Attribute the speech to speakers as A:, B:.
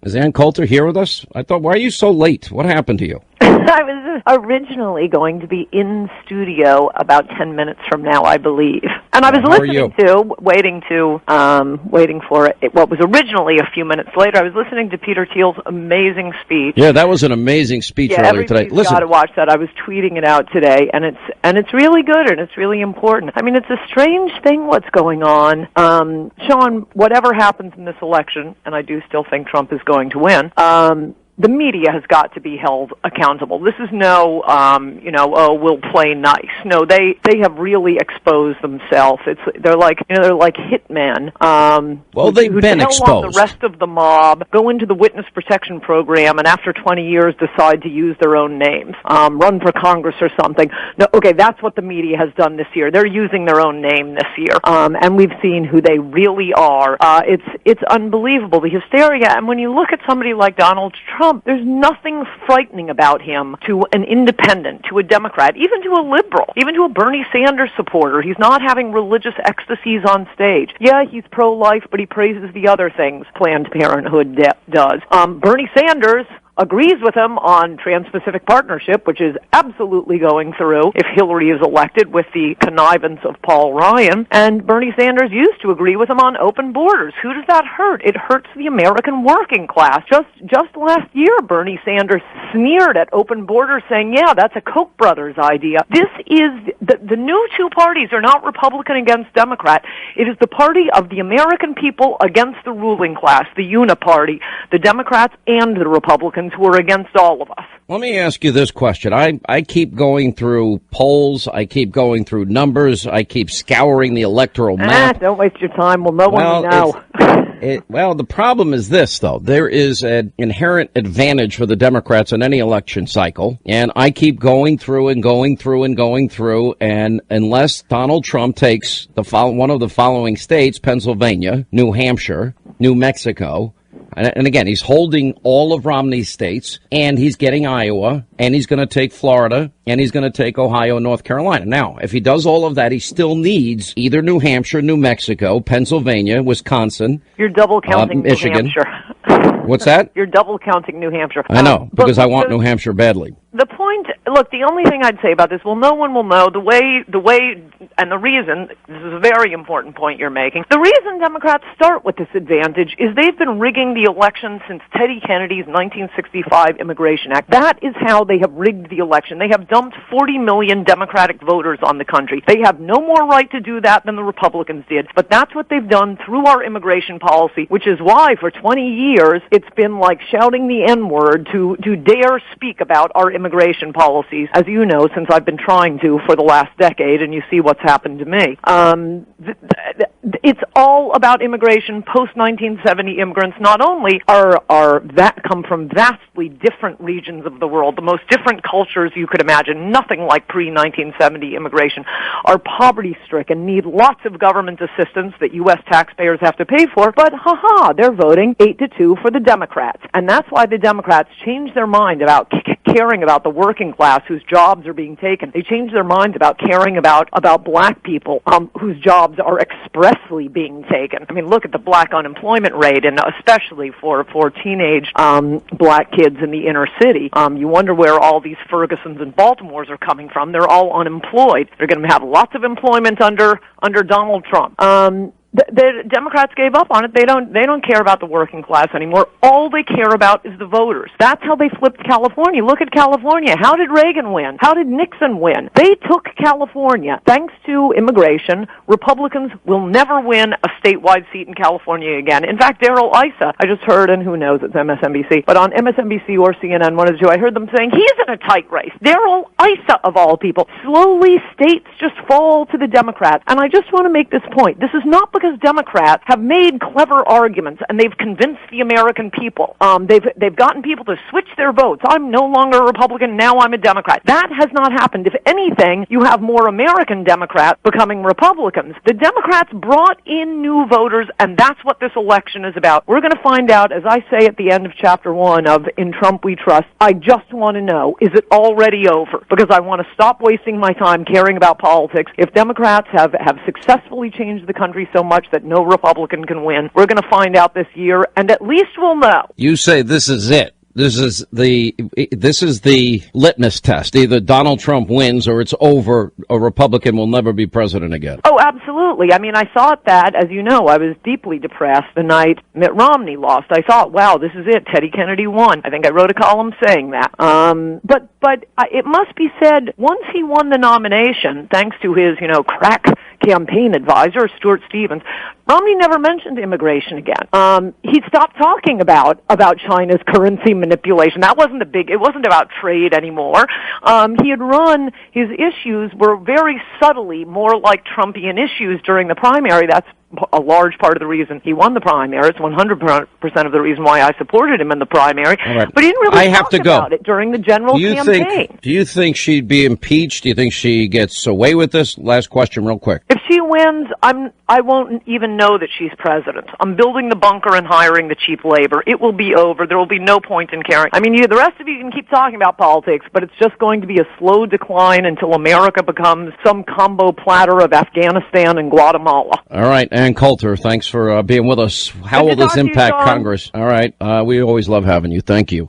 A: Is Ann Coulter here with us? I thought, why are you so late? What happened to you?
B: I was originally going to be in studio about 10 minutes from now, I believe. And I was waiting for it. What was originally a few minutes later. I was listening to Peter Thiel's amazing speech.
A: Yeah, that was an amazing speech earlier today.
B: Listen, got to watch that. I was tweeting it out today, and it's really good, and it's really important. I mean, it's a strange thing what's going on. Sean, whatever happens in this election, and I do still think Trump is going to win, the media has got to be held accountable. This is no, we'll play nice. No, they have really exposed themselves. They're like hitmen.
A: They've been exposed.
B: The rest of the mob go into the witness protection program, and after 20 years decide to use their own names, run for Congress or something. No, okay, that's what the media has done this year. They're using their own name this year, and we've seen who they really are. It's unbelievable, the hysteria. And when you look at somebody like Donald Trump, there's nothing frightening about him to an independent, to a Democrat, even to a liberal, even to a Bernie Sanders supporter. He's not having religious ecstasies on stage. Yeah, he's pro-life, but he praises the other things Planned Parenthood does. Bernie Sanders agrees with him on Trans-Pacific Partnership, which is absolutely going through if Hillary is elected with the connivance of Paul Ryan. And Bernie Sanders used to agree with him on open borders. Who does that hurt? It hurts the American working class. Just last year, Bernie Sanders sneered at open borders, saying, yeah, that's a Koch brothers idea. This is, the new two parties are not Republican against Democrat. It is the party of the American people against the ruling class, the uniparty, the Democrats and the Republicans, who are against all of us.
A: Let me ask you this question. I keep going through polls. I keep going through numbers. I keep scouring the electoral map.
B: Don't waste your time. We'll know when we know.
A: The problem is this, though. There is an inherent advantage for the Democrats in any election cycle, and I keep going through and going through and going through, and unless Donald Trump takes one of the following states, Pennsylvania, New Hampshire, New Mexico, and again, he's holding all of Romney's states, and he's getting Iowa, and he's going to take Florida, and he's going to take Ohio and North Carolina. Now, if he does all of that, he still needs either New Hampshire, New Mexico, Pennsylvania, Wisconsin,
B: You're double counting
A: Michigan.
B: New Hampshire.
A: What's that?
B: You're double counting New Hampshire.
A: I know, because I want New Hampshire badly.
B: The point, look, the only thing I'd say about this, no one will know the way, and the reason, this is a very important point you're making, the reason Democrats start with this advantage is they've been rigging the election since Teddy Kennedy's 1965 Immigration Act. That is how they have rigged the election. They have dumped 40 million Democratic voters on the country. They have no more right to do that than the Republicans did, but that's what they've done through our immigration policy, which is why for 20 years it's been like shouting the N-word to dare speak about our immigration policies, as you know, since I've been trying to for the last decade, and you see what's happened to me. It's all about immigration. Post-1970 immigrants not only are that come from vastly different regions of the world, the most different cultures you could imagine, nothing like pre-1970 immigration, are poverty-stricken, need lots of government assistance that U.S. taxpayers have to pay for, but they're voting 8-2 for the Democrats. And that's why the Democrats changed their mind about caring about the working class whose jobs are being taken. They changed their minds about caring about black people whose jobs are expressly being taken. I mean, look at the black unemployment rate, and especially for teenage black kids in the inner city. You wonder where all these Fergusons and Baltimores are coming from. They're all unemployed. They're going to have lots of employment under Donald Trump. The Democrats gave up on it. They don't care about the working class anymore. All they care about is the voters. That's how they flipped California. Look at California. How did Reagan win? How did Nixon win? They took California. Thanks to immigration, Republicans will never win a statewide seat in California again. In fact, Darrell Issa, I just heard, and who knows, it's MSNBC, but on MSNBC or CNN, one of the two, I heard them saying he's in a tight race. Darrell Issa, of all people. Slowly, states just fall to the Democrats. And I just want to make this point. This is not because Democrats have made clever arguments and they've convinced the American people. They've gotten people to switch their votes. I'm no longer a Republican, now I'm a Democrat. That has not happened. If anything, you have more American Democrats becoming Republicans. The Democrats brought in new voters, and that's what this election is about. We're going to find out, as I say at the end of Chapter 1 of In Trump We Trust, I just want to know, is it already over? Because I want to stop wasting my time caring about politics. If Democrats have successfully changed the country so much that no Republican can win. We're going to find out this year, and at least we'll know.
A: You say this is it. This is the litmus test. Either Donald Trump wins or it's over. A Republican will never be president again.
B: Oh, absolutely. I mean, I thought that, as you know, I was deeply depressed the night Mitt Romney lost. I thought, wow, this is it. Teddy Kennedy won. I think I wrote a column saying that. But it must be said, once he won the nomination, thanks to his, crack campaign advisor, Stuart Stevens, Romney never mentioned immigration again. He stopped talking about China's currency manipulation. That wasn't it wasn't about trade anymore. He had run, his issues were very subtly more like Trumpian issues during the primary. That's a large part of the reason he won the primary. It's 100% of the reason why I supported him in the primary.
A: Right.
B: But he didn't really talk about it during the general campaign.
A: Do you think she'd be impeached? Do you think she gets away with this? Last question real quick.
B: If she wins, I won't even know that she's president. I'm building the bunker and hiring the cheap labor. It will be over. There will be no point in caring. I mean, the rest of you can keep talking about politics, but it's just going to be a slow decline until America becomes some combo platter of Afghanistan and Guatemala.
A: All right. And Coulter, thanks for being with us. How will this impact Congress? All right. We always love having you. Thank you.